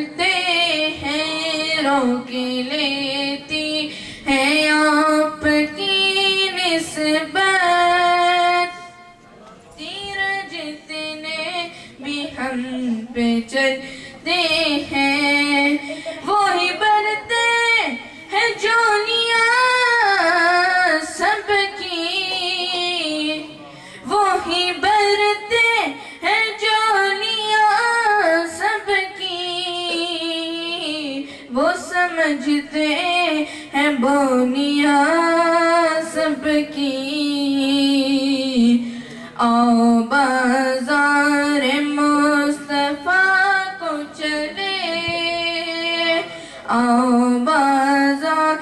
چلتے ہیں روک لیتی ہے آپ کی نسبت تیر جتنے بھی ہم پہ چلتے ہیں وہی برتے ہیں جولیاں سب کی وہی برتے ہیں جولیاں سب کی وہ سمجھتے ہیں بونیاں سب کی آؤ بازار مصطفیٰ کو چلے آؤ بازار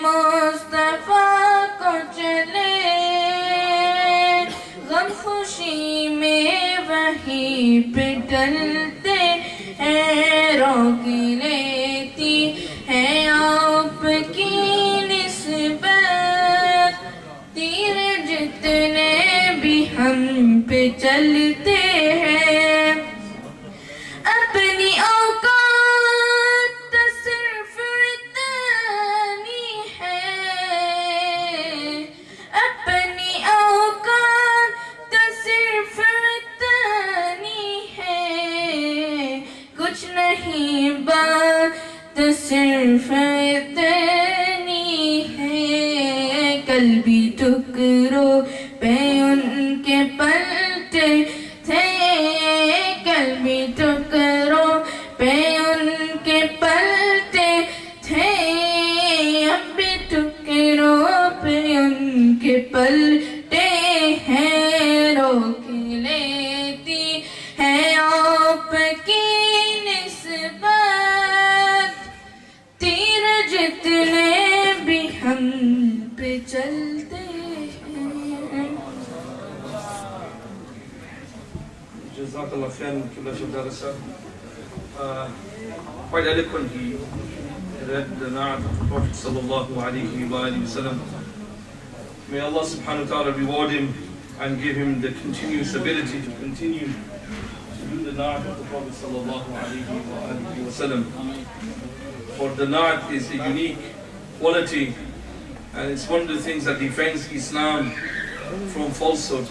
مصطفیٰ کو چلے غم خوشی میں وہیں پہ ڈلتے ہیں روک لیتی ہے آپ کی نسبت تیر جتنے بھی ہم پہ چلتے ہیں اپنی اوقات صرف اتنی ہے اپنی اوقات صرف اتنی ہے کچھ نہیں بات صرف اتنی ہے کل بھی ٹکروں پہ ان کے پلٹے تھے کل بھی ٹکروں پہ ان کے پلٹے تھے اب بھی ٹکروں پہ ان کے پلٹے ہیں روک لیتی ہے آپ کی نسبت تیر جتنے بھی ہم پہ چلتے ہیں Jazakallah khairan, Qibla Shaykh Darasa. Quite eloquently read the Na'at of the Prophet sallallahu alayhi wa sallam. May Allah subhanahu wa ta'ala reward him and give him the continuous ability to continue to do the Na'at of the Prophet sallallahu alayhi wa sallam. For the Na'at is a unique quality and it's one of the things that defends Islam from falsehood.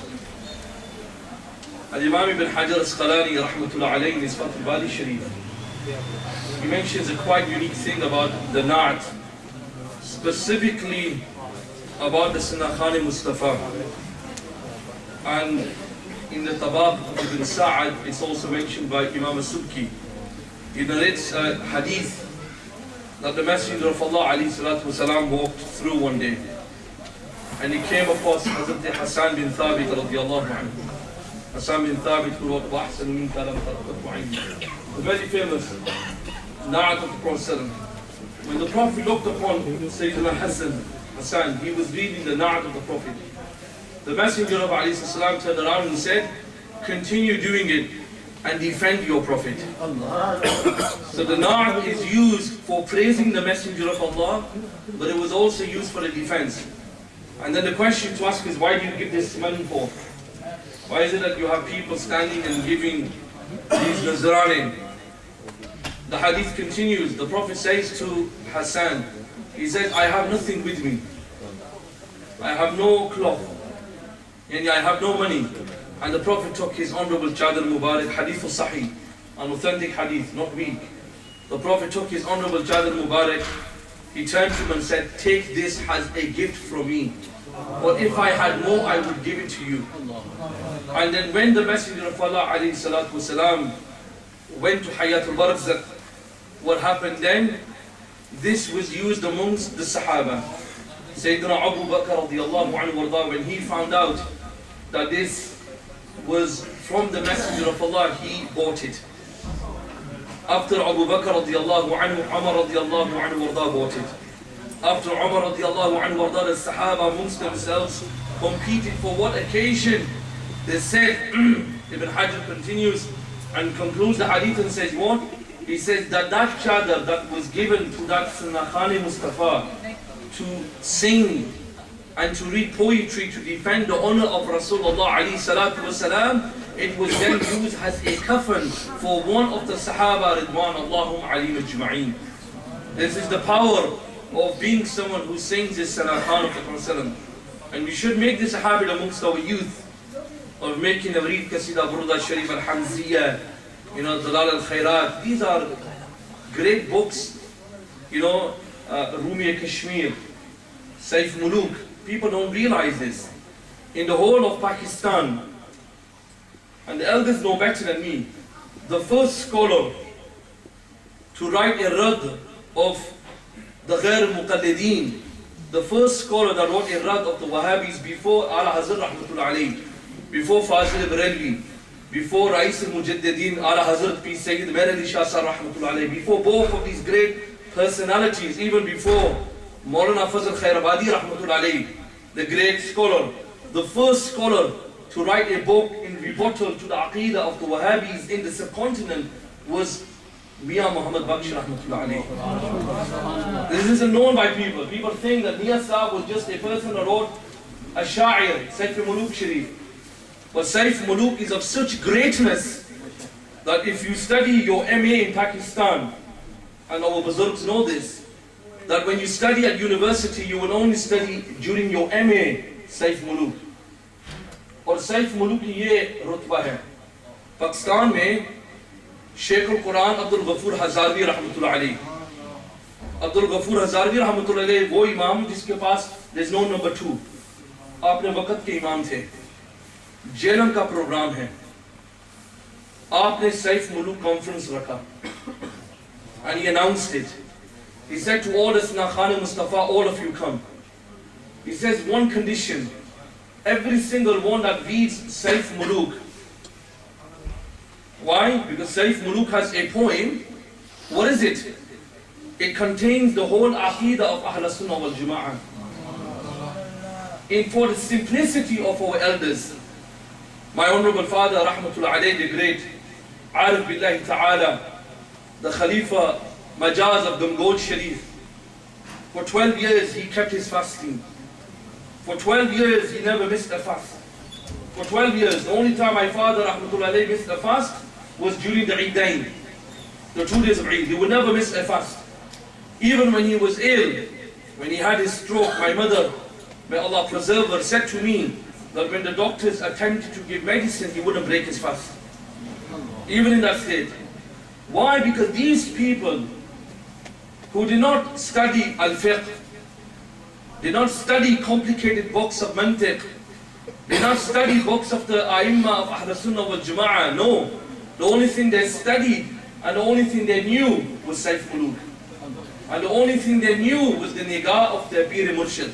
Al-Imam Ibn Hajar Asqalani rahmatullah alayhi in his Fath al-Bari Sharif, he mentions a quite unique thing about the Na'at, specifically about the Sunnah Khan Mustafa. And in the Tabaq of Ibn Sa'ad, it's also mentioned by Imam al-Subki. He narrates a hadith that the Messenger of Allah alayhi salatu wasalam walked through one day. And he came across Hazrat Hassan bin Thabit radiyallahu anhu. Hassan bin Thabit who wrote وَأَحْسَنُ مِنْكَ لَمْ تَرْقَتْ عَيْنِي. The very famous Na'at of the Prophet. When the Prophet looked upon Sayyidina Hassan, he was reading the Na'at of the Prophet. The Messenger of Allah turned around and said, continue doing it and defend your Prophet. So the Na'at is used for praising the Messenger of Allah, but it was also used for a defense. And then the question to ask is, why do you give this money for? Why is it that you have people standing and giving these Nazrani? The hadith continues. The Prophet says to Hassan, he says, I have nothing with me. I have no cloth. And I have no money. And the Prophet took his honorable Chadar Mubarak, hadith al-Sahih, an authentic hadith, not weak. The Prophet took his honorable Chadar Mubarak, he turned to him and said, take this as a gift from me. But if I had more, I would give it to you. And then when the Messenger of Allah alayhi salatu wasalam went to Hayatul Barzakh, what happened then? This was used amongst the Sahaba. Sayyidina Abu Bakr radiyallahu anhu, when he found out that this was from the Messenger of Allah, he bought it. After Abu Bakr radiyallahu anhu, Umar radiyallahu anhu bought it. After Umar radiyallahu anhu, the Sahaba amongst themselves competed for what occasion? They said, Ibn Hajar continues and concludes the hadith and says what? He says that that chadar that was given to that Sunnah Khan Mustafa to sing and to read poetry to defend the honor of Rasulullah alayhi salatu wasalam, it was then used as a kafan for one of the Sahaba Ridwan Allahum Alim Ajma'een. This is the power of being someone who sings this Salah Khan of the Prophet. And we should make this a habit amongst our youth of making the Reed Qasida Burda Sharif al-Hamziyya, Dalal al-Khairat. These are great books, Rumi Kashmir, Saif Muluk. People don't realize this. In the whole of Pakistan, and the elders know better than me, the first scholar to write a rad of the Ghair Muqallideen, the first scholar that wrote a rad of the Wahhabis before Ala Hazrat Rahmatullah Alayhi, before Fazil Barelvi, before Rais al-Mujaddideen Ala Hazrat P. Sayyid Mir Ali Shah Sahib Rahmatullah Alayhi, before both of these great personalities, even before Maulana Fazl Khairabadi Rahmatullah Alayhi, the great scholar, the first scholar to write a book in rebuttal to the Aqidah of the Wahhabis in the subcontinent was Mian Muhammad Baksh Rahmatullah Alayhi. This isn't known by people. People think that Mian Sahib was just a person who wrote a Sha'ir, Saif Muluk Sharif. But Saif Muluk is of such greatness that if you study your MA in Pakistan, and our Buzurgs know this, that when you study at university, you will only study during your MA Saif Muluk. اور safe ملوک کی یہ رتبہ ہے. پاکستان میں شیخ القرآن عبدالغفور ہزاروی رحمۃ اللہ علیہ. عبدالغفور ہزاروی رحمۃ اللہ علیہ وہ امام جس کے پاس there is no number 2. آپ نے وقت کے امام تھے. جیلم کا پروگرام ہے. آپ نے سیف ملوک کانفرنس رکھا. And he announced it. He said to all the Khan Mustafa, all of you come. He says one condition. Every single one that reads Saif Muluk. Why? Because Saif Muluk has a poem. What is it? It contains the whole Aqidah of Ahl Sunnah wal Jama'ah. And for the simplicity of our elders, my honorable father, Rahmatullah Alayhi, the great Arif Billahi Ta'ala, the Khalifa Majaz of Damgod Sharif, for 12 years he kept his fasting. For 12 years, he never missed a fast. For 12 years, the only time my father, Rahmatullah Alayhi, missed a fast was during the Eidain, the 2 days of Eid. He would never miss a fast. Even when he was ill, when he had his stroke, my mother, may Allah preserve her, said to me that when the doctors attempted to give medicine, he wouldn't break his fast. Even in that state. Why? Because these people who did not study al-fiqh, did not study complicated books of mantiq, did not study books of the A'immah of Ahl Sunnah wal Jama'ah. No. The only thing they studied and the only thing they knew was Saif Muluk. And the only thing they knew was the nigah of their Pir Murshid,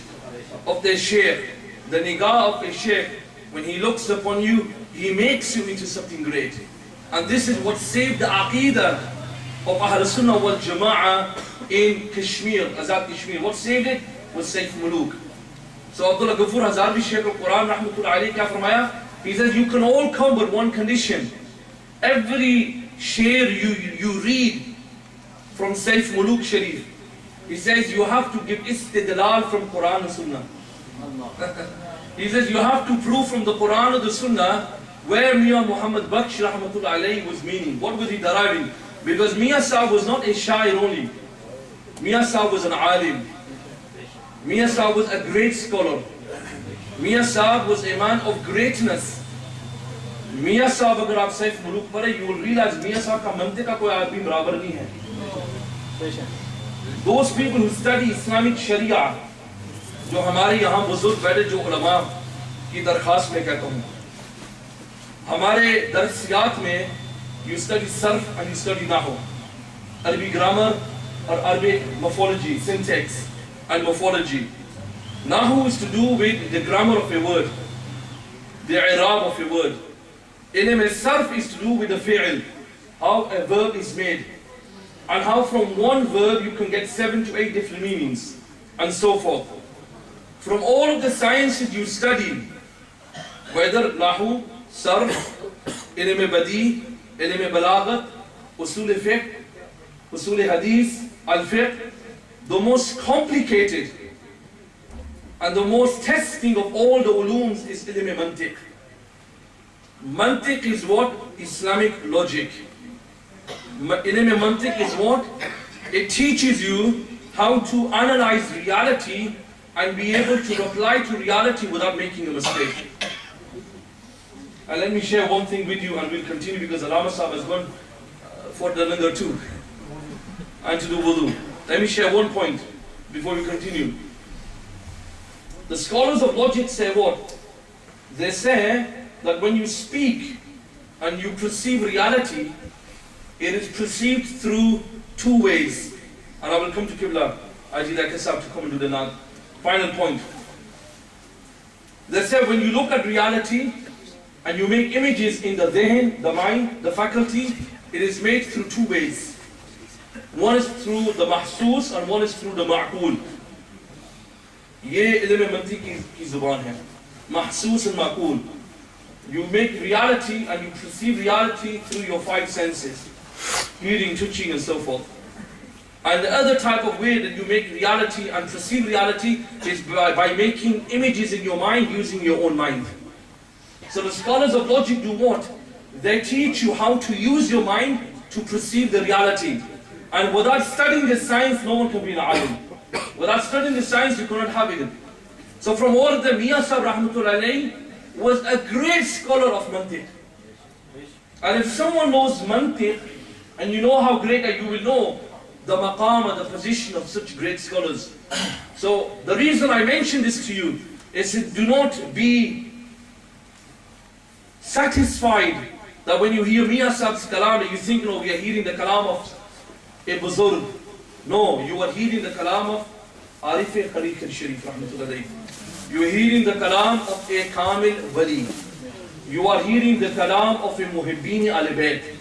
of their Shaykh. The nigah of a Shaykh, when he looks upon you, he makes you into something great. And this is what saved the Aqidah of Ahl Sunnah wal Jama'ah in Kashmir, Azad Kashmir. What saved it was Saif Muluk. So Abdullah Ghafur Hazarvi Shaykh al-Quran Rahmatullah Alayhi kya farmaya? He says you can all come with one condition. Every share you read from Saif Muluk Sharif, he says you have to give istidlal from Quran and Sunnah. He says you have to prove from the Quran or the Sunnah where Mian Muhammad Baksh Rahmatullah Alayhi was meaning. What was he deriving? Because Mian Sahib was not a shair only. Mian Sahib was an alim. Mian Sahib was a great scholar. Mian Sahib was a man of greatness. Mian Sahib, agar aap Saif Muluk padhe, you will realize Mian Sahib ka mantiq ka koi aadmi barabar nahi hai. Those people who study Islamic Sharia, jo hamare yahan buzurg baithe, jo ulama ki darkhast mein kehta hun, hamare darsiyat mein you study sarf and you study nahu, Arabic grammar or Arabic morphology, syntax and morphology. Nahu is to do with the grammar of a word, the i'rab of a word. Ilm al-sarf is to do with the fi'l, how a verb is made, and how from one verb you can get 7 to 8 different meanings, and so forth. From all of the sciences you study, whether nahu, sarf, ilm badi, ilm balaghat, usul fiqh, usul hadith, al-fiqh, the most complicated and the most testing of all the ulooms is ilm mantiq. Mantiq is what? Islamic logic. Ilm mantiq is what? It teaches you how to analyze reality and be able to reply to reality without making a mistake. And let me share one thing with you and we'll continue because Allama Sahib has gone for the number 2 and to do wudu. Let me share one point before we continue. The scholars of logic say what? They say that when you speak and you perceive reality, it is perceived through 2 ways. And I will come to Qibla, Ajid Akasab, to come and do the final point. They say when you look at reality and you make images in the dhihn, the mind, the faculty, it is made through 2 ways. One is through the mahsus and one is through the ma'qul. Ye ilm mantiq ki zuban hai. Mahsus and ma'qul. You make reality and you perceive reality through your 5 senses. Hearing, touching and so forth. And the other type of way that you make reality and perceive reality is by making images in your mind using your own mind. So the scholars of logic do what? They teach you how to use your mind to perceive the reality. And without studying the science, no one can be an alim. Without studying the science, you cannot have it. So from all of them, Mian Sahib Rahmatullah Alayhi was a great scholar of mantiq. And if someone knows mantiq, and you know how great that you will know the maqam and the position of such great scholars. So the reason I mention this to you is that do not be satisfied that when you hear Mian Sahib's kalam, you think, no, we are hearing the kalam of a buzurg. No, you are hearing the kalam of Arif Khaliq al-Sharif Rahmatullah Alayhi. You are hearing the kalam of a Kamil Wali. You are hearing the kalam of a Muhibbini al-Bayt.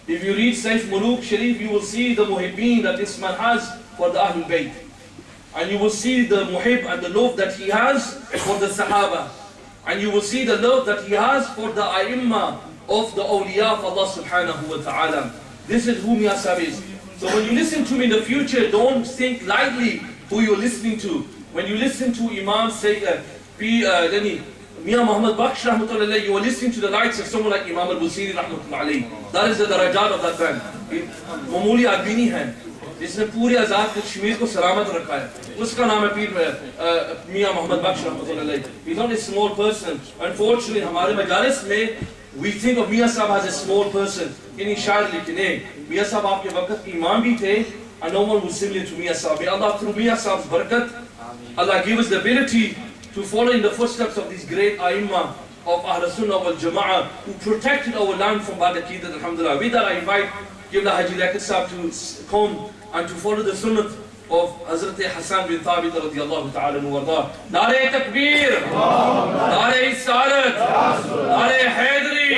If you read Saif Muluk Sharif, you will see the Muhibbin that this man has for the Ahlul Bayt. And you will see the Muhib and the love that he has for the Sahaba. And you will see the love that he has for the A'immah of the awliya of Allah subhanahu wa ta'ala. This is who Mian Sahib is. So when you listen to him in the future, don't think lightly who you're listening to. When you listen to Imam Mian Muhammad Bakhsh Rahmatullah Alayhi, you are listening to the likes of someone like Imam al-Busiri Rahmatullah Alayhi. That is the darajat of that man. Mamuli adbini hai. جسنے پورے آزاد کشمیر کو سلامت رکھا ہے. اس کا نام ہے پیر میاں محمد بخش رحمۃ اللہ علیہ. He's not a small person. Unfortunately, ہمارے مجالس میں we think of Mian Sahib as a small person. یعنی شاعر لیکن میاں صاحب آپ کے وقت کے امام بھی تھے. And no one was similar to Mian Sahib. May Allah through Mian Sahib's barakat, Allah give us the ability to follow in the footsteps of these great A'immah of Ahl Sunnah wal Jama'ah who protected our land from bad aqidah, alhamdulillah. With that I invite Qibla Haji Liaquat Sahib to come and to follow the sunnah of Hazrat Hassan bin Thabit radiyallahu ta'ala anhu warda. Nare Takbir, Nare Isarat, Nare Haidari,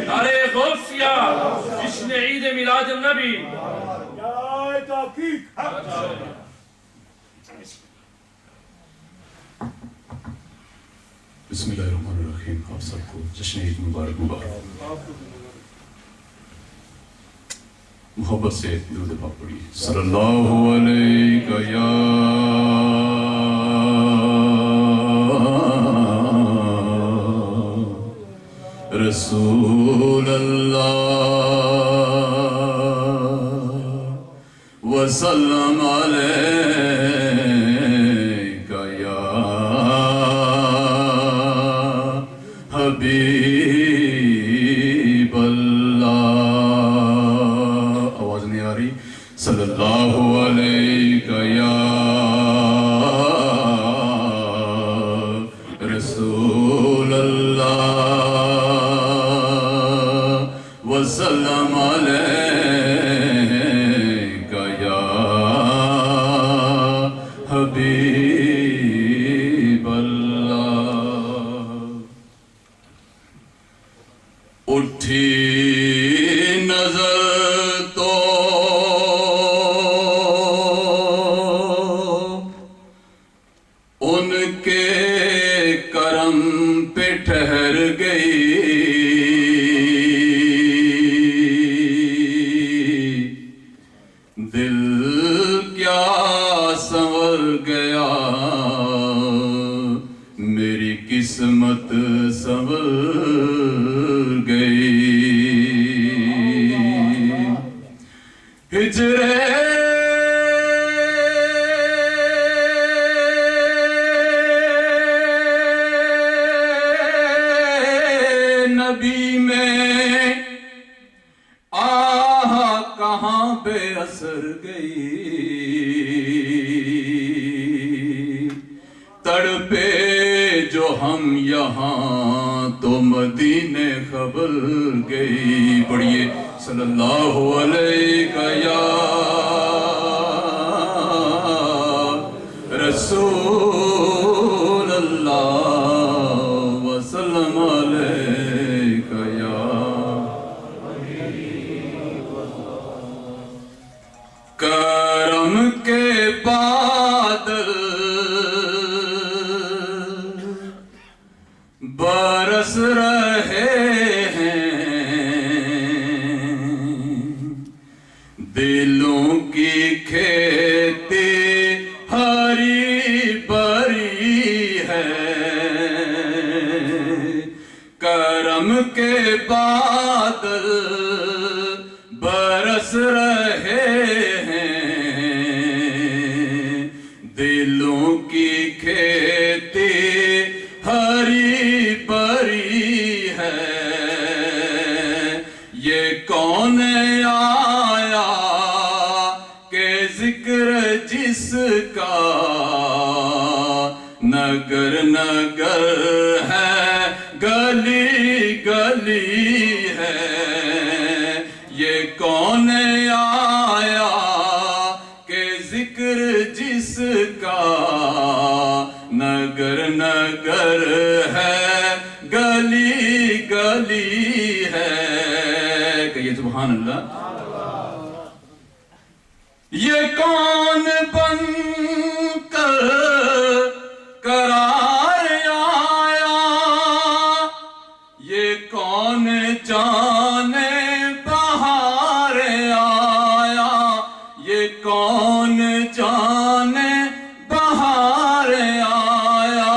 Nare Ghawsiya, Jishn Eid Milad al-Nabi. Jai Tahqiq. Bismillahirrahmanirrahim. آپ سب کو جشن عید مبارک مبارک. محبت سے درود پاک پڑھیے. صلی اللہ علیہ یا رسول اللہ وسلم علیہ حبیب اللہ. آواز نہیں آ رہی. صلی اللہ علیہ یا رسول اللہ وسلم علیہ یا حبیب اللہ. اٹھی نظر تو ان کے کرم پہ ٹھہر گئی. دل کیا سنور گیا میری قسمت سنور ہجرے نبی میں آہ کہاں بے اثر گئی، تڑپے جو ہم یہاں تو مدینے خبر گئی. پڑھیے صلی اللہ علیہ یا رسول اللہ وسلم علیہ یا کرم کے بادل برس رہے ہیں، دلوں کی کھیتی ہری بھری ہے، کرم کے بادل برس رہے ہیں، دلوں کی کھیتی ہری بھری ہے. یہ کون آیا کہ ذکر جس کا نگر نگر ہے گلی گلی ہے. یہ کون آیا کہ ذکر جس کا نگر نگر ہے گلی گلی ہے. کہیے سبحان اللہ. یہ کون بن کر قرار آیا، یہ کون جانے بہار آیا، یہ کون جانے بہار آیا.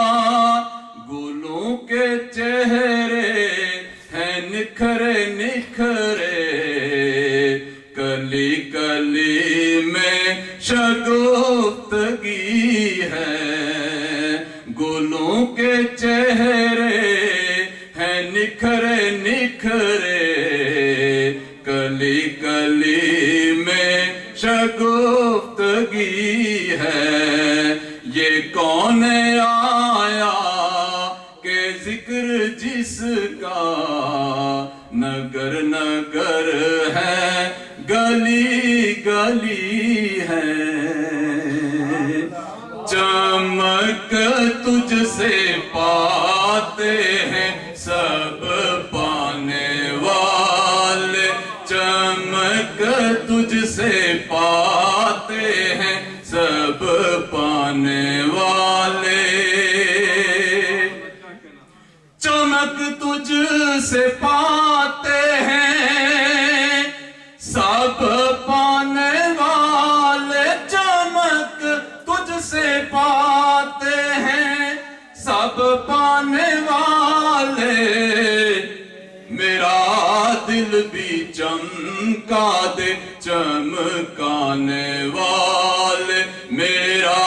گلوں کے چہرے ہیں نکھرے نکھرے، کلی کلی میں شگفتگی ہے. گلوں کے چہرے ہیں نکھرے نکھرے، کلی کلی میں شگفتگی ہے. یہ کون آیا کہ ذکر جس کا نگر نگر ہے گلی گلی ہے. چمک تجھ سے پاتے ہیں سب پانے والے، چمک تجھ سے پاتے ہیں سب پانے والے. چمک تجھ سے پاتے ہیں سب پانے والے، چمک تجھ سے پاتے ہیں سب پانے والے. میرا دل بھی چمکا دے چمکانے والے، میرا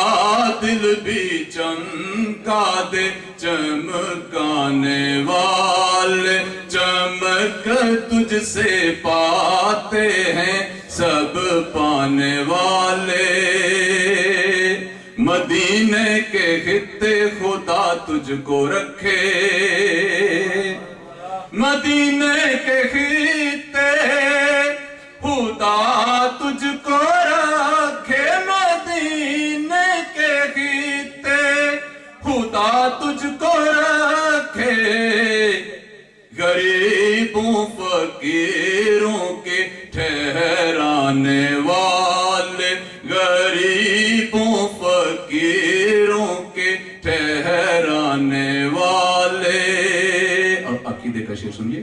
دل بھی چمکا دے چمکانے والے. چمک تجھ سے پاتے ہیں سب پانے والے. مدینے کے خطے خدا تجھ کو رکھے، مدینے کے خطے خدا تجھ کو رکھے، مدینے کے خطے خدا تجھ کو رکھے. غریبوں فقیروں کے ٹھہرانے والے، غریبوں فقیروں کے ٹھہرانے والے. اب عقیدے کا شعر سنیے.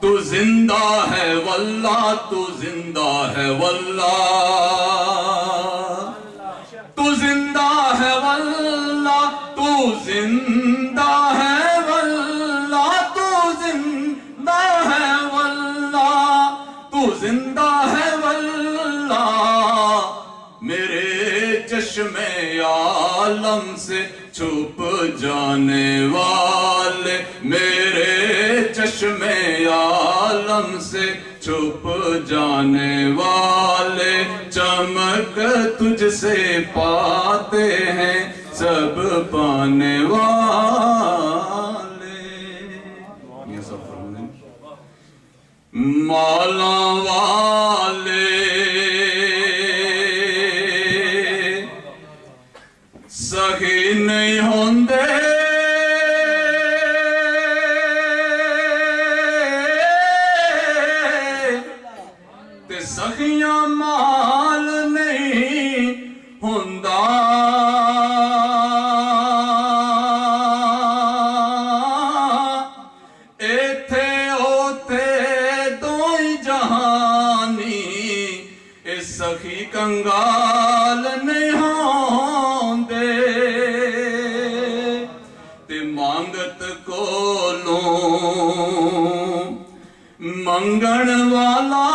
تو زندہ ہے واللہ، تو زندہ ہے واللہ، تو زندہ ہے واللہ، تو زندہ ہے واللہ، تو زندہ ہے واللہ، تو زندہ ہے واللہ. چشمے عالم سے چھپ جانے والے میرے چشمے عالم سے چھپ جانے والے چمک تجھ سے پاتے ہیں سب پانے والے یہ سب فرمانے مالا والے سخی نہیں ہوندے تے سخیاں مال نہیں ہوندا ایتھے اوتے دوئی جہانی اے سخی کنگال نہیں ہوندے تے مانگت کولوں منگن والا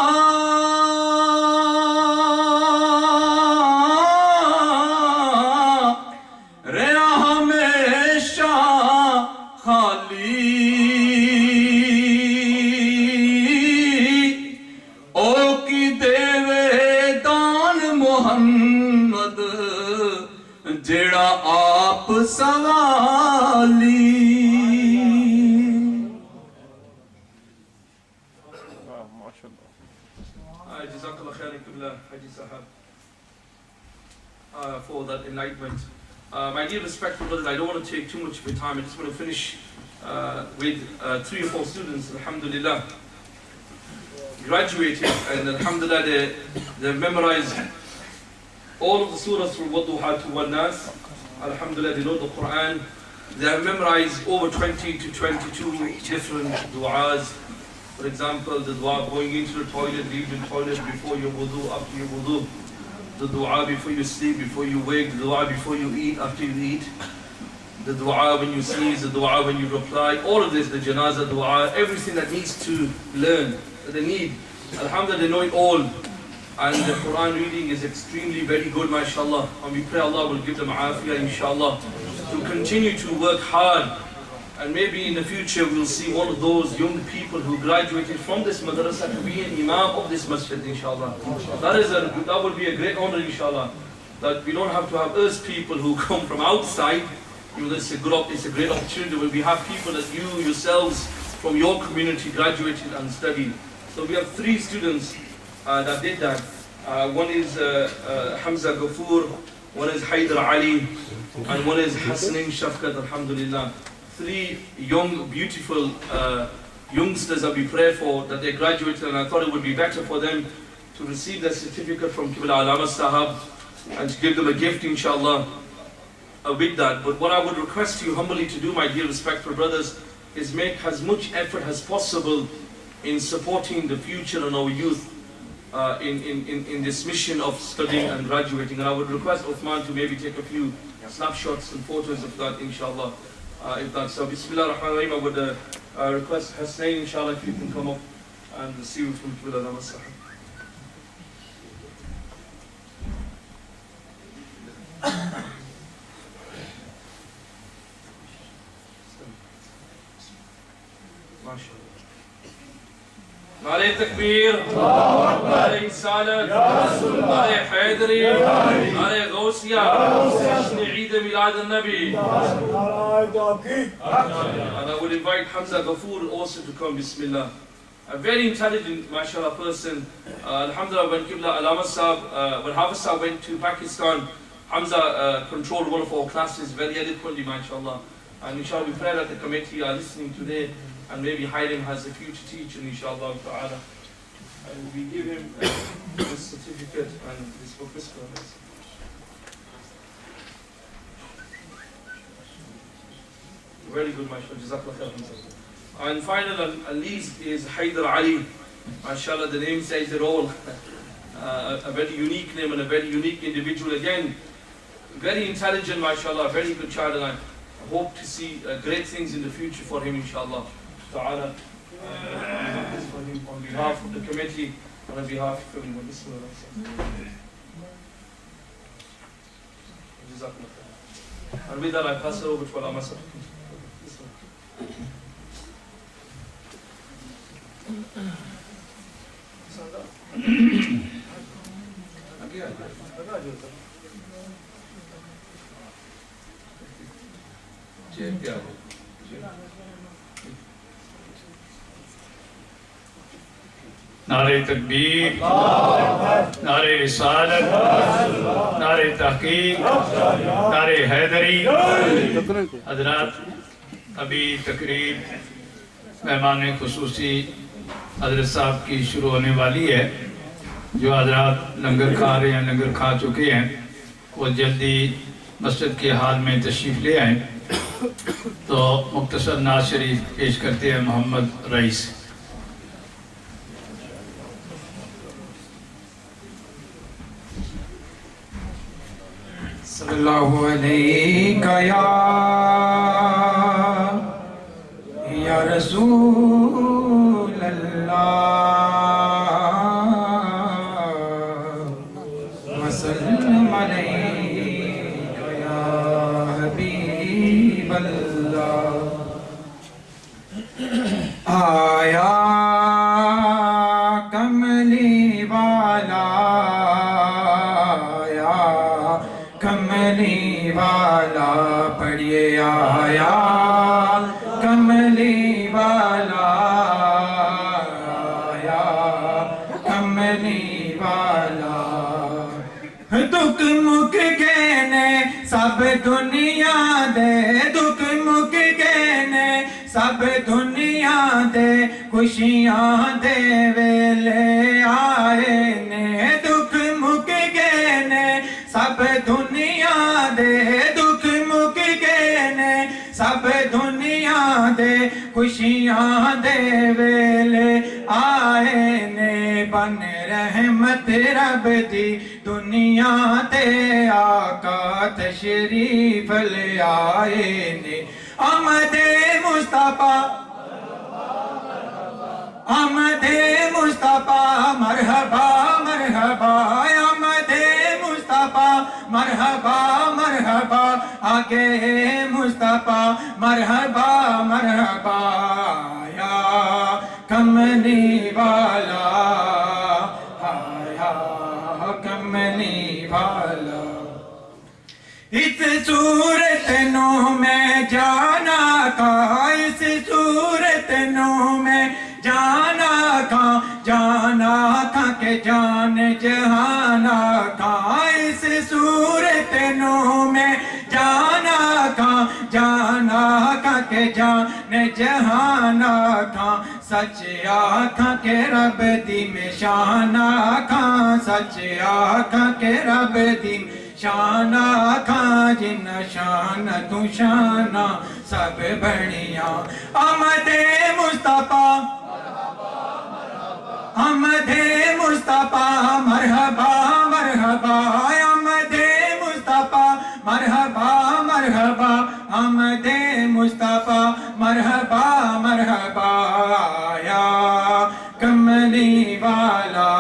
رہا ہمیشہ خالی او کی دیوے دان محمد جیڑا آپ سوالی Jazakallah khairan Qibla, Haji Sahab, for that enlightenment. My dear respectful brothers, I don't want to take too much of your time. I just want to finish with 3 or 4 students, alhamdulillah, graduated, and alhamdulillah they've memorized all of the surahs from Wadduha to Wan-Nas. Alhamdulillah, they know the Quran. They have memorized over 20 to 22 different du'as. For example, the dua going into the toilet, leave the toilet before your wudu, after your wudu. The dua before you sleep, before you wake. The dua before you eat, after you eat. The dua when you sneeze, the dua when you reply. All of this, the janazah dua, everything that needs to learn, that they need. Alhamdulillah, they know it all. And the Quran reading is extremely very good, mashallah. And we pray Allah will give them afiyah, inshallah, to continue to work hard. And maybe in the future we'll see one of those young people who graduated from this madrasa to be an imam of this masjid, inshallah. That will be a great honor, inshallah. That we don't have to have us people who come from outside. You know, it's a great opportunity where we have people that you yourselves from your community graduated and studied. So we have 3 students that did that. One is Hamza Ghafoor, one is Haidar Ali, and one is Hasnain Shafkat, alhamdulillah. 3 young, beautiful youngsters that we pray for, that they graduated, and I thought it would be better for them to receive their certificate from Qibla Allama Sahab and to give them a gift, inshallah, with that. But what I would request you humbly to do, my dear respectful brothers, is make as much effort as possible in supporting the future and our youth in this mission of studying and graduating. And I would request Uthman to maybe take a few snapshots and photos of that, inshallah. If that's so, Bismillah ar-Rahman ar-Rahim, I would request Hasnain, inshallah, if you can come up and receive from Qibla Allama Sahab. MashaAllah. نعرہ تکبیر، نعرہ رسالت، نعرہ حیدری، نعرہ غوثیہ، جشن عید میلاد النبی. And I would invite Hamza Ghafoor also to come, Bismillah. A very intelligent, mashallah, person. Alhamdulillah, when Qibla Allama Sahab, when Hafiz Sahab went to Pakistan, Hamza controlled one of our classes very eloquently, mashallah. And inshallah, we pray that the committee are listening today, and maybe hire him as a future teacher, inshallah ta'ala. And we give him this certificate and this book. Very good, mashallah. Jazakallah khair. And final and least is Haidar Ali. Mashallah, the name says it all. A very unique name and a very unique individual. Again, very intelligent, mashallah, very good child, and I hope to see great things in the future for him, inshallah ta'ala. This for him on behalf of the committee and on behalf of everyone. Bismillah. And with that, I pass it over to Allama Sir. نعرہ تکبیر، نعرہ رسالت، نعرہ تحقیق، نعرہ حیدری۔ حضرات، ابھی تقریب مہمان خصوصی حضرت صاحب کی شروع ہونے والی ہے۔ جو حضرات لنگر کھا رہے ہیں، لنگر کھا چکے ہیں، وہ جلدی مسجد کے حال میں تشریف لے آئیں۔ تو مختصر نعت شریف پیش کرتے ہیں محمد رئیس۔ صلی اللہ علیہ یا رسول اللہ وسلم علیہ یا حبیب اللہ۔ آیا کملی والا، کملی والا، پڑھیے آیا کملی والا، آیا کملی والا۔ دکھ مک گئے نے سب دنیا دے، دکھ مک گئے نے سب دنیا دے، خوشیاں دے ویلے آئے نے۔ دکھ مک گئے نے سب دنیا دے، دکھ مک گئے نے سب دنیا دے، خوشیاں دے ویلے آئے نے۔ بن رحمت رب دی دنیا تے آقا تشریف لے آئے نے۔ آمد مصطفیٰ، آمد مصطفیٰ مرحبا مرحبا، آمد مصطفیٰ مرحبا مرحبا، آگے مصطفیٰ مرحبا مرحبا، یا کملی والا، یا کملی والا۔ اس صورت نو میں جانا کا، اس صورت نو میں جانا کا، جانا کا کہ جان جہانا کا۔ اس صورت نو میں جانا کا، جانا کا کہ جان جہانا کا۔ سچ آکھاں کہ رب دی میں شان آکھاں، سچ آکھاں کہ رب دی شان آکھاں، جن شان تو شانہ سب بڑیاں۔ آمد مصطفیٰ، آمد مصطفیٰ مرحبا مرحبا، آمد مصطفیٰ مرحبا مرحبا، آمد مصطفیٰ مرحبا مرحبا، یا کملی والا،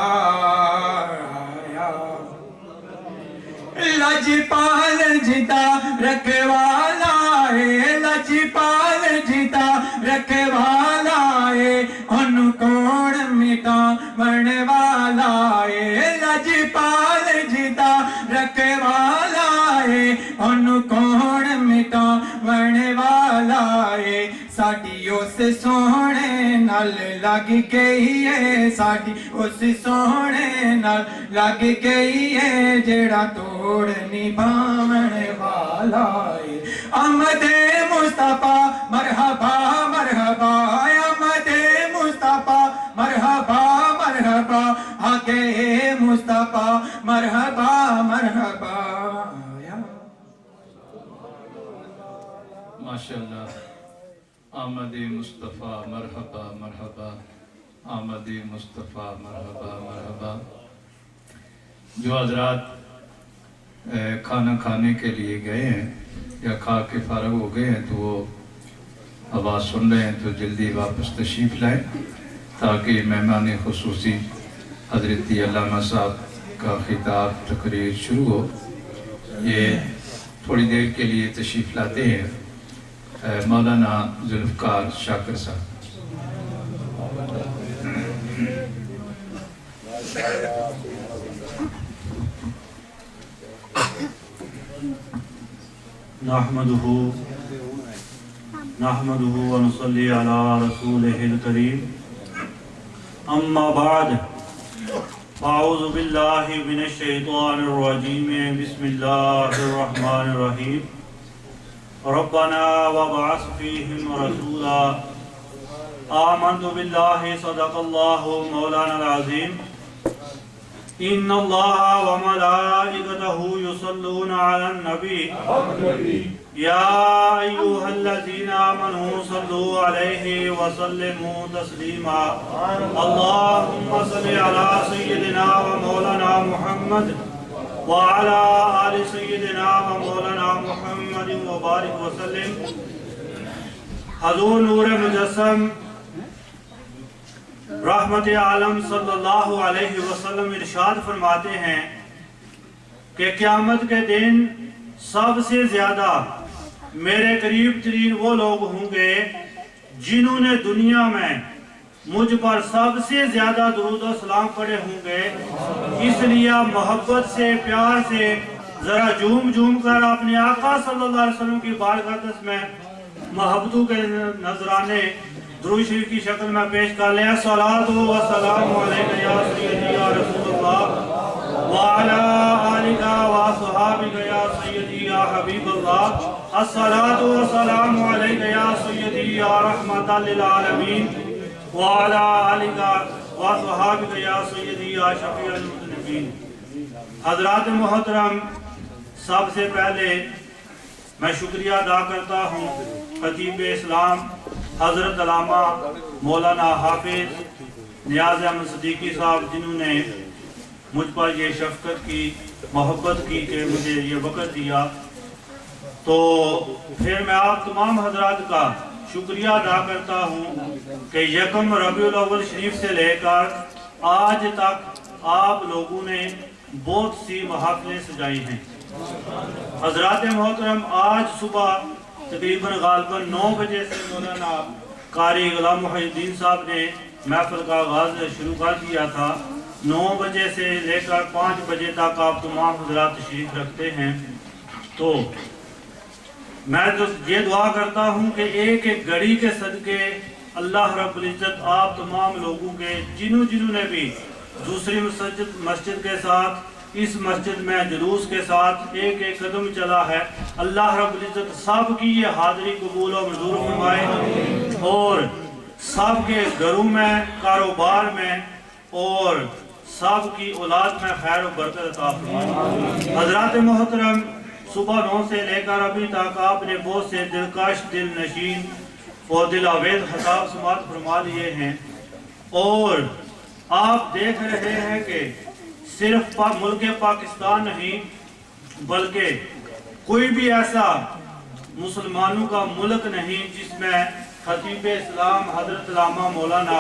لجپال جدا رکھوالا ہے، لجپال جدا رکھوالا ہے، ان کون مٹاون والا ہے۔ لجپال جدا رکھوالا ہے، ان کون مٹاون والا ہے۔ ساڈی اس سونے نال لگ گئی ہے، ساڈی اس سونے نال لگ گئی ہے، جڑا توڑ نبھاون والا ہے۔ آمد مصطفیٰ مرحبا مرحبا، آمد مصطفیٰ مرحبا مرحبا، آگے مصطفیٰ مرحبا مرحبا، ماشاءاللہ۔ آمد مصطفیٰ مرحبا مرحبا، آمد مصطفیٰ مرحبا مرحبا۔ جو حضرات کھانا کھانے کے لیے گئے ہیں یا کھا کے فارغ ہو گئے ہیں تو وہ آواز سن رہے ہیں تو جلدی واپس تشریف لائیں تاکہ مہمان خصوصی حضرت علامہ صاحب کا خطاب تقریر شروع ہو۔ یہ تھوڑی دیر کے لیے تشریف لاتے ہیں مولانا ذوالفقار شاکر صاحب. نحمده ونصلي على رسوله الكريم اما بعد اعوذ باللہ من الشیطان الرجیم بسم اللہ الرحمن الرحیم ربنا وابعث فیہم رسولا آمنت باللہ صدق اللہ مولانا العظیم ان اللہ وملائکتہ یصلون علی النبی یا ایوہا الذین آمنوا صلوا علیہ وسلموا تسلیما اللہم صلی علی سیدنا و مولانا محمد وعلی آل سیدنا و مولانا محمد وبارک وسلم. حضور نور مجسم رحمت عالم صلی اللہ علیہ وسلم ارشاد فرماتے ہیں کہ قیامت کے دن سب سے زیادہ میرے قریب ترین وہ لوگ ہوں گے جنہوں نے دنیا میں مجھ پر سب سے زیادہ درود و سلام پڑھے ہوں گے. اس لیے محبت سے پیار سے ذرا جھوم کر اپنے آقا صلی اللہ علیہ وسلم کی بارگاہ میں محبتوں کے نذرانے درود شریف کی شکل میں پیش کر لیں. الصلاۃ والسلام علیک یا سیدی یا رسول اللہ وعلی آلک واصحابک یا سیدی یا حبیب اللہ. الصلاۃ والسلام علیک یا سیدی یا رحمۃ للعالمین وعلی آلک واصحابک یا سیدی یا شفیع المذنبین. حضرات محترم، سب سے پہلے میں شکریہ ادا کرتا ہوں خطیب اسلام حضرت علامہ مولانا حافظ نیاز احمد صدیقی صاحب، جنہوں نے مجھ پر یہ شفقت کی، محبت کی کہ مجھے یہ وقت دیا. تو پھر میں آپ تمام حضرات کا شکریہ ادا کرتا ہوں کہ یکم ربیع الاول شریف سے لے کر آج تک آپ لوگوں نے بہت سی محافلیں سجائی ہیں. حضرات محترم، آج صبح تقریباً غالباً 9 بجے سے مولانا قاری غلام محی الدین صاحب نے محفل کا آغاز شروع کر دیا تھا. 9 بجے سے لے کر 5 بجے تک آپ تمام حضرات تشریف رکھتے ہیں. تو میں یہ دعا کرتا ہوں کہ ایک ایک گھڑی کے صدقے اللہ رب العزت آپ تمام لوگوں کے جنہوں نے بھی دوسری مسجد کے ساتھ اس مسجد میں جلوس کے ساتھ ایک ایک قدم چلا ہے، اللہ رب العزت سب کی یہ حاضری قبول و منظور فرمائے اور سب کے گھروں میں، کاروبار میں اور سب کی اولاد میں خیر و برکت عطا فرمائے. حضرات محترم، صبح 9 سے لے کر ابھی تک آپ نے بہت سے دلکش، دل نشین اور دل آویز خطاب سماعت فرما لیے ہیں اور آپ دیکھ رہے ہیں کہ صرف ملک پاکستان نہیں بلکہ کوئی بھی ایسا مسلمانوں کا ملک نہیں جس میں خطیب اسلام حضرت علامہ مولانا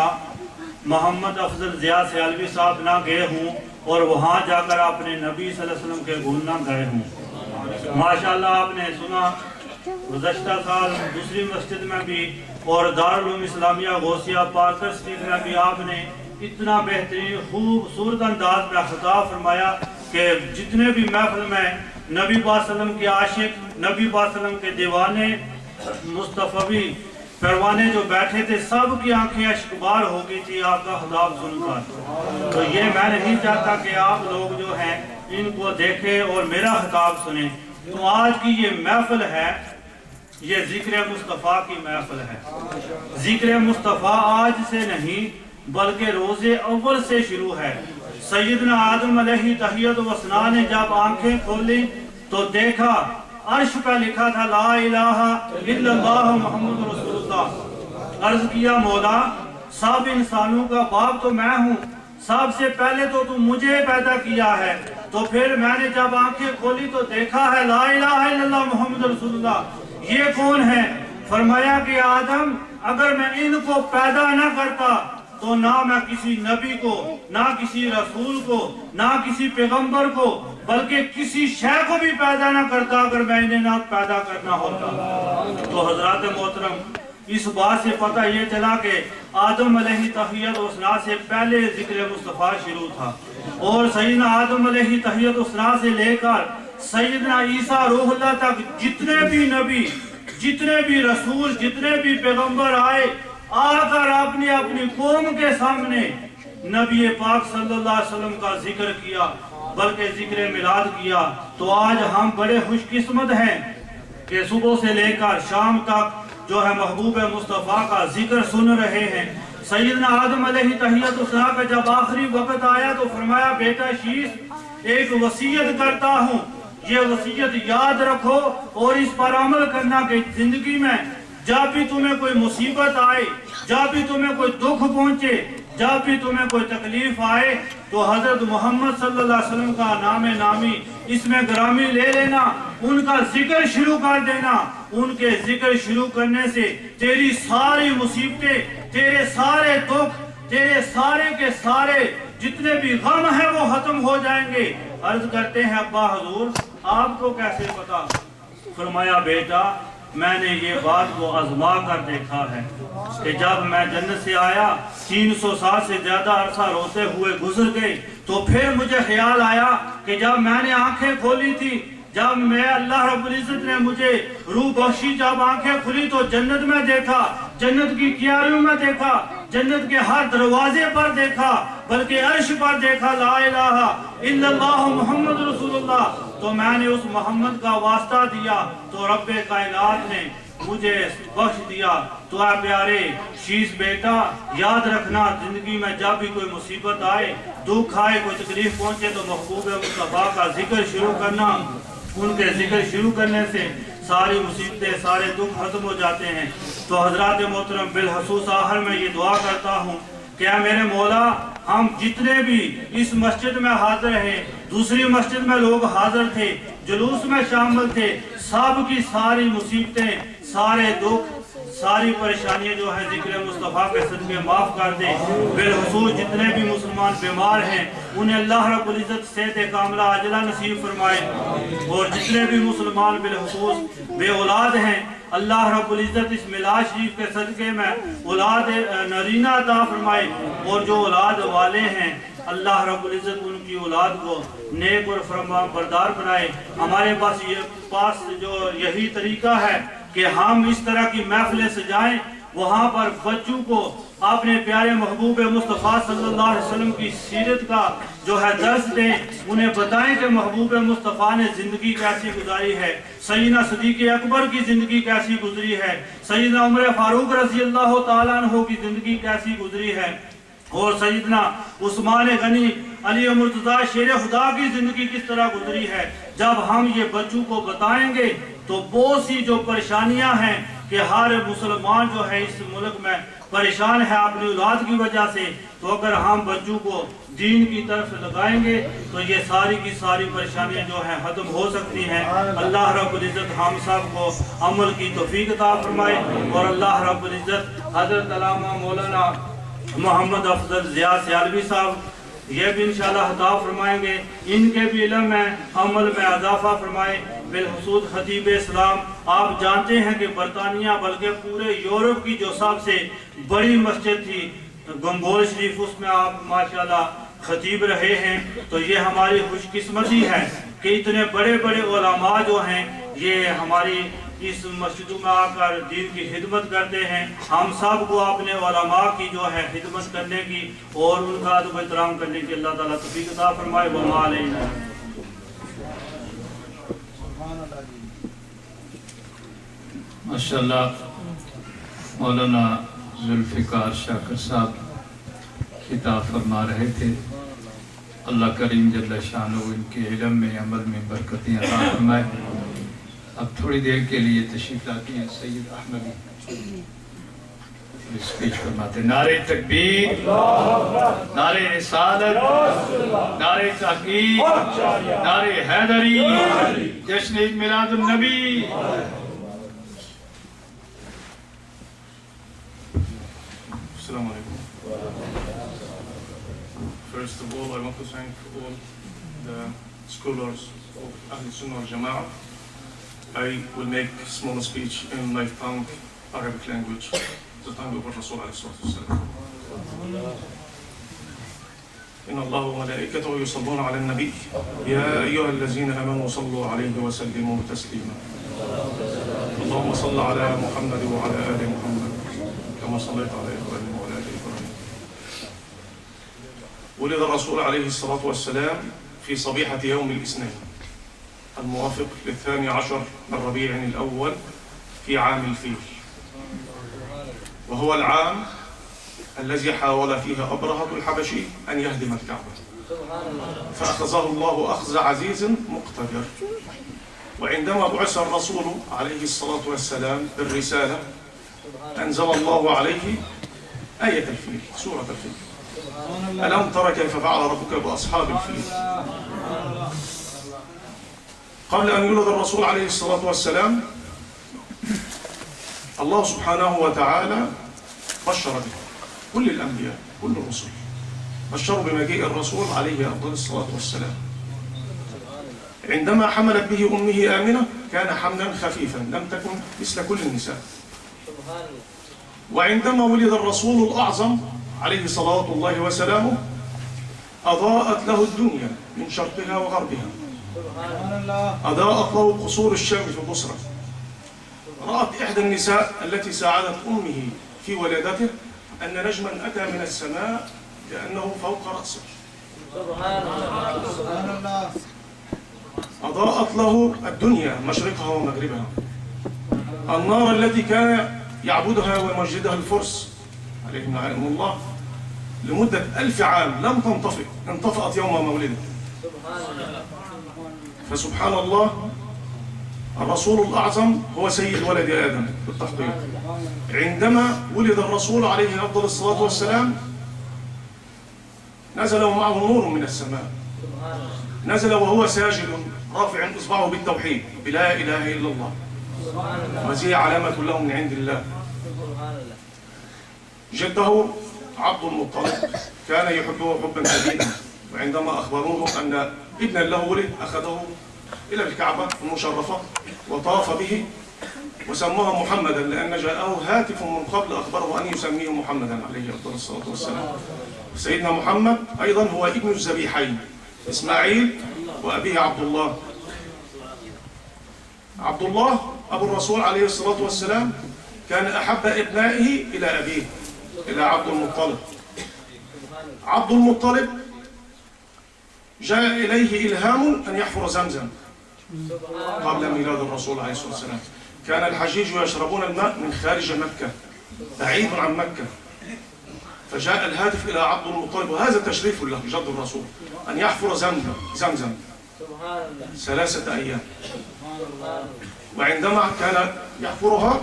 محمد افضل ضیاء سیالوی صاحب نہ گئے ہوں اور وہاں جا کر اپنے نبی صلی اللہ علیہ وسلم کے گن نہ گئے ہوں. ماشاءاللہ آپ نے سنا گزشتہ سال دوسری مسجد میں بھی اور دارالعلوم اسلامیہ غوثیہ پارکر اسٹریٹ میں بھی آپ نے اتنا بہترین خوبصورت انداز میں خطاب فرمایا کہ جتنے بھی محفل میں نبی پاک صلی اللہ علیہ وسلم کے عاشق، نبی پاک صلی اللہ علیہ وسلم کے دیوانے، مصطفی پروانے جو بیٹھے تھے، سب کی آنکھیں اشکبار ہو گئی تھی آپ کا خطاب سن کر. تو یہ میں نہیں چاہتا کہ آپ لوگ جو ہیں ان کو دیکھیں اور میرا خطاب سنیں. تو آج کی یہ محفل ہے، یہ ذکر مصطفیٰ کی محفل ہے. ذکر مصطفیٰ آج سے نہیں بلکہ روز اول سے شروع ہے. سیدنا آدم علیہ تحیت و ثنا نے جب آنکھیں کھولی تو دیکھا عرش پہ لکھا تھا لا الہ الا اللہ محمد رسول اللہ. عرض کیا مولا، سب انسانوں کا باپ تو میں ہوں، سب سے پہلے تو مجھے پیدا کیا ہے. تو پھر میں نے جب آنکھیں کھولی تو دیکھا ہے لا الہ الا اللہ محمد رسول اللہ. یہ کون ہے؟ فرمایا کہ آدم، اگر میں ان کو پیدا نہ کرتا تو نہ میں کسی نبی کو، نہ کسی رسول کو، نہ کسی پیغمبر کو، بلکہ کسی شے کو بھی پیدا نہ کرتا اگر میں انہیں نہ پیدا کرنا ہوتا۔ تو حضرات محترم، اس بات سے پتہ یہ چلا کہ آدم علیہ تحیت و ثنا سے پہلے ذکر مصطفیٰ شروع تھا، اور سیدنا آدم علیہ تحیت و ثنا سے لے کر سیدنا عیسیٰ روح اللہ تک جتنے بھی نبی، جتنے بھی رسول، جتنے بھی پیغمبر آئے، آ کر اپنی اپنی قوم کے سامنے نبی پاک صلی اللہ علیہ وسلم کا ذکر کیا، بلکہ ذکر میلاد کیا۔ تو آج ہم بڑے خوش قسمت ہیں کہ صبح سے لے کر شام تک جو ہے محبوب مصطفیٰ کا ذکر سن رہے ہیں۔ سیدنا آدم علیہ تحیت و ثنا کا جب آخری وقت آیا تو فرمایا، بیٹا شیس ایک وصیت کرتا ہوں، یہ وصیت یاد رکھو اور اس پر عمل کرنا کہ زندگی میں جب بھی تمہیں کوئی مصیبت آئے، جب بھی تمہیں کوئی دکھ پہنچے، جب بھی تمہیں کوئی تکلیف آئے تو حضرت محمد صلی اللہ علیہ وسلم کا نام نامی اس میں گرامی لے لینا، ان کا ذکر شروع کر دینا۔ ان کے ذکر شروع کرنے سے تیری ساری مصیبتیں، تیرے سارے دکھ، تیرے سارے کے سارے جتنے بھی غم ہیں وہ ختم ہو جائیں گے۔ عرض کرتے ہیں، ابا حضور آپ کو کیسے پتا؟ فرمایا، بیٹا میں نے یہ بات کو آزما کر دیکھا ہے کہ جب میں جنت سے آیا 300 سال سے زیادہ عرصہ روتے ہوئے گزر گئے، تو پھر مجھے خیال آیا کہ جب میں نے آنکھیں کھولی تھی، جب میں اللہ رب العزت نے مجھے روح بخشی، جب آنکھیں کھلی تو جنت میں دیکھا، جنت کی کیاریوں میں دیکھا، جنت کے ہر دروازے پر دیکھا، بلکہ عرش پر دیکھا، لا الہ الا اللہ محمد رسول اللہ۔ تو میں نے اس محمد کا واسطہ دیا تو رب کائنات نے مجھے بخش دیا۔ تو اے پیارے شیس بیٹا یاد رکھنا، زندگی میں جب بھی کوئی مصیبت آئے، دکھ آئے، کوئی تکلیف پہنچے تو محبوب مصطفیٰ کا ذکر شروع کرنا۔ ان کے ذکر شروع کرنے سے ساری مصیبتیں، سارے دکھ ختم ہو جاتے ہیں۔ تو حضرات محترم، بالخصوص آخر میں یہ دعا کرتا ہوں کہ اے میرے مولا، ہم جتنے بھی اس مسجد میں حاضر ہیں، دوسری مسجد میں لوگ حاضر تھے، جلوس میں شامل تھے، سب کی ساری مصیبتیں، سارے دکھ، ساری پریشانیاں جو ہے ذکر مصطفیٰ کے صدقے معاف کر دے۔ بالخصوص جتنے بھی مسلمان بیمار ہیں انہیں اللہ رب العزت صحت کاملہ عاجلہ نصیب فرمائے، اور جتنے بھی مسلمان بالخصوص بے اولاد ہیں اللہ رب العزت اس میلاد شریف کے صدقے میں اولاد نرینہ عطا فرمائے، اور جو اولاد والے ہیں اللہ رب العزت ان کی اولاد کو نیک اور فرما بردار بنائے۔ ہمارے پاس جو یہی طریقہ ہے کہ ہم اس طرح کی محفلیں سجائیں، وہاں پر بچوں کو اپنے پیارے محبوب مصطفیٰ صلی اللہ علیہ وسلم کی سیرت کا جو ہے درس دیں، انہیں بتائیں کہ محبوب مصطفیٰ نے زندگی کیسی گزاری ہے، سیدنا صدیق اکبر کی زندگی کیسی گزری ہے، سیدنا عمر فاروق رضی اللہ تعالیٰ عنہ کی زندگی کیسی گزری ہے، اور سیدنا عثمان غنی علی مرتضیٰ شیر خدا کی زندگی کس طرح گزری ہے۔ جب ہم یہ بچوں کو بتائیں گے تو بہت سی جو پریشانیاں ہیں کہ ہر مسلمان جو ہے اس ملک میں پریشان ہے اپنی اولاد کی وجہ سے، تو اگر ہم بچوں کو دین کی طرف لگائیں گے تو یہ ساری کی ساری پریشانیاں جو ہیں ختم ہو سکتی ہیں۔ اللہ رب العزت ہم سب کو عمل کی توفیق عطا فرمائے، اور اللہ رب العزت حضرت علامہ مولانا محمد افضل ضیاء سیالوی صاحب یہ بھی انشاءاللہ عطا فرمائیں گے، ان کے بھی علم میں عمل میں اضافہ فرمائے۔ بالخصوص خطیب اسلام، آپ جانتے ہیں کہ برطانیہ بلکہ پورے یورپ کی جو سب سے بڑی مسجد تھی گنگول شریف، اس میں آپ ماشاءاللہ خطیب رہے ہیں۔ تو یہ ہماری خوش قسمتی ہے کہ اتنے بڑے بڑے علماء جو ہیں یہ ہماری اس مسجدوں میں آ کر دین کی خدمت کرتے ہیں۔ ہم سب کو اپنے علماء کی جو ہے خدمت کرنے کی اور ان کا ادب احترام کرنے کی اللہ تعالیٰ توفیق عطا فرمائے۔ وما علینا۔ ماشاءاللہ مولانا ذوالفقار شاکر صاحب خطاب فرما رہے تھے، اللہ کریم جل شانہ ان کے علم میں عمل میں برکتیں عطا فرمائے۔ اب تھوڑی دیر کے لیے تشریف لاتی ہیں سید احمدی، اسپیچ فرماتے ہیں۔ نعرہ تکبیر، نعرہ رسالت، نعرہ تحقیق، نعرہ حیدری، جشن عید میلاد النبی۔ السلام علیکم۔ First of all, I want to thank all the scholars of Ahl Sunnah al Jama'ah. I will make a small speech in my tongue, Arabic language, the tongue of Rasul alayhi salatu wasalam. إن الله وملائكته يصلون على النبي يا أيها الذين آمنوا صلوا عليه وسلموا تسليما. اللهم صل على محمد وعلى آل محمد كما صليت على إبراهيم وعلى آل إبراهيم. ولد الرسول عليه الصلاة والسلام في صبيحة يوم الاثنين الموافق ل12 من ربيع الأول في عام الفيل، وهو العام الذي حاول فيه أبرهة الحبشي أن يهدم الكعبة، فأخذه الله أخذ عزيز مقتدر. وعندما بعث الرسول عليه الصلاة والسلام بالرسالة أنزل الله عليه آية الفيل، سورة الفيل. ألم تر كيف فعل ربك بأصحاب الفيل؟ قبل أن يولد الرسول عليه الصلاة والسلام الله سبحانه وتعالى بشر به كل الأنبياء كل الرسل، بشروا بمجيء الرسول عليه أفضل الصلاة والسلام. عندما حملت به أمه آمنة كان حملا خفيفا لم تكن مثل كل النساء. وعندما ولد الرسول الأعظم عليه صلاة الله وسلامه أضاءت له الدنيا من شرقها وغربها، أضاءت له قصور الشام في بصرة. رأت إحدى النساء التي ساعدت أمه في ولادته أن نجما أتى من السماء كأنه فوق رأسه. أضاءت له الدنيا مشرقها ومغربها. النار التي كان يعبدها ويمجدها الفرس عليهم لعنة الله لمدة 1000 عام لم تنطفئ، انطفأت يوم مولده. فسبحان الله الرسول الأعظم هو سيد ولد آدم بالتحقيق. عندما ولد الرسول عليه أفضل الصلاة والسلام نزل ومعه نور من السماء، نزل وهو ساجد رافع إصبعه بالتوحيد بلا إله إلا الله، وهذه علامة له من عند الله. جده عبد المطلب كان يحبه حبا شديدا، وعندما أخبروه أن ابنا له ولد أخذه إلى الكعبة المشرفة وطاف به وسماه محمدا، لأن جاءه هاتف من قبل أخبره أن يسميه محمدا عليه أفضل الصلاة والسلام. سيدنا محمد أيضا هو ابن الذبيحين إسماعيل وأبيه عبد الله. عبد الله أبو الرسول عليه الصلاة والسلام كان أحب ابنائه إلى أبيه إلى عبد المطلب. عبد المطلب جاء إليه إلهام أن يحفر زمزم قبل ميلاد الرسول عليه الصلاة والسلام. كان الحجيج يشربون الماء من خارج مكة بعيد عن مكة، فجاء الهاتف إلى عبد المطلب، وهذا تشريف له جد الرسول أن يحفر زمزم 3 أيام. وعندما كان يحفرها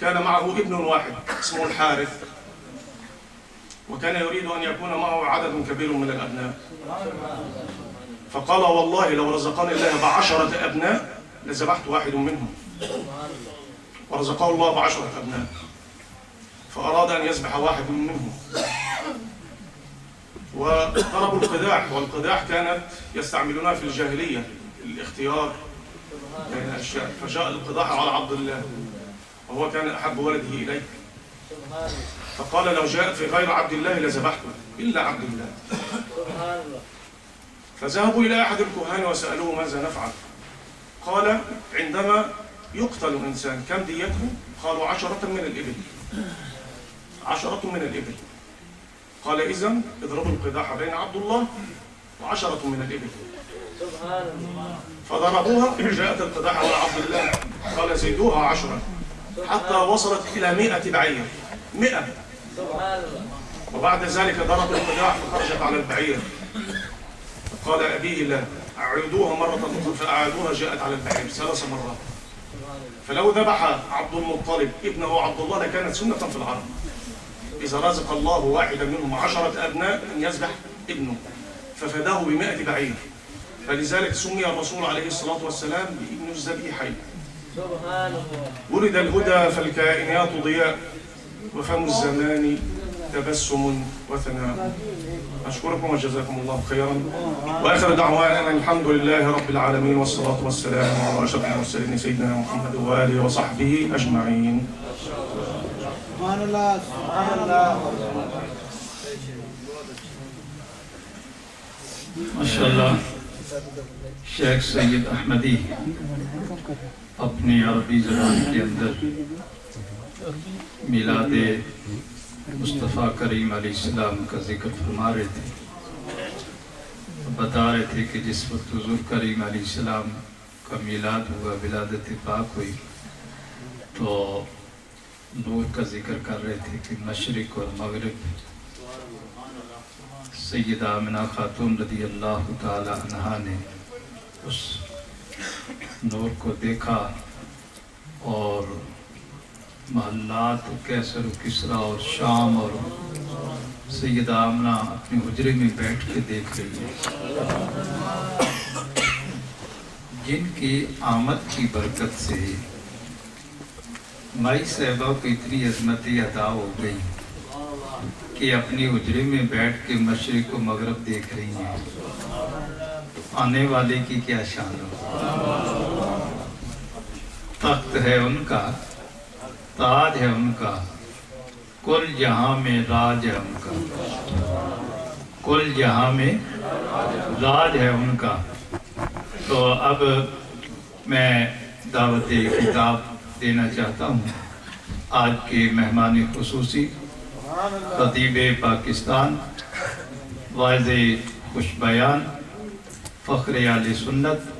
كان معه ابن واحد اسمه الحارث، وكان يريد أن يكون معه عدد كبير من الأبناء، فقال والله لو رزقني الله ب10 أبناء لذبحت واحد منهم، ورزقه الله ب10 أبناء، فأراد أن يذبح واحد منهم. وضربوا القداح، والقداح كانت يستعملونها في الجاهلية الاختيار بين الأشياء، فجاء القداح على عبد الله وهو كان أحب ولده إليه، فقال لو جاءت في غير عبد الله لذبحته إلا عبد الله. فذهبوا إلى أحد الكهان وسألوه ماذا نفعل؟ قال عندما يقتل إنسان كم ديته؟ قالوا 10 من الإبل، 10 من الإبل. قال إذن اضربوا القداح بين عبد الله و10 من الإبل. فضربوها، جاءت القداح على عبد الله، قال زيدوها 10 حتى وصلت إلى 100 بعير، 100. وبعد ذلك ضرب القداح فخرجت على البعير، قال أبيه لا أعيدوها مرة أخرى، فأعادوها جاءت على البعير 3 مرات. فلو ذبح عبد المطلب ابنه عبد الله لكانت سنة في العرب، إذا رزق الله واحدا منهم 10 أبناء أن يذبح ابنه، ففداه ب100 بعير. فلذلك سمي الرسول عليه الصلاة والسلام بابن الذبيحين. ولد الهدى فالكائنات ضياء، وفم الزمان تبسم وثناء. أشكركم وجزاكم الله خيرا. وآخر دعوانا الحمد لله رب العالمين والصلاة والسلام على أشرف المرسلين سيدنا محمد وآله وصحبه أجمعين. سبحان الله سبحان الله. ماشاءاللہ شیخ سید احمدی اپنی عربی زبان کے اندر میلاد مصطفیٰ کریم علیہ السلام کا ذکر فرما رہے تھے. بتا رہے تھے کہ جس وقت حضور کریم علیہ السلام کا میلاد ہوا، ولادت پاک ہوئی، تو نور کا ذکر کر رہے تھے کہ مشرق اور مغرب سیدہ آمنہ خاتون رضی اللہ تعالی عنہا نے اس نور کو دیکھا، اور محلات کیسر و کسرا اور شام اور سیدہ آمنہ اپنے حجرے میں بیٹھ کے دیکھ رہی ہے. جن کی آمد کی برکت سے مائی صاحبہ کو اتنی عظمتی عطا ہو گئی کہ اپنی حجرے میں بیٹھ کے مشرق و مغرب دیکھ رہی ہیں. آنے والے کی کیا شان ہو. تخت ہے ان کا، تاج ہے ان کا، کل جہاں میں راج ہے ان کا، کل جہاں میں راج ہے ان کا. تو اب میں دعوت خطاب دینا چاہتا ہوں آج کے مہمان خصوصی خطیب پاکستان، واعظ خوش بیان، فخر اہل سنت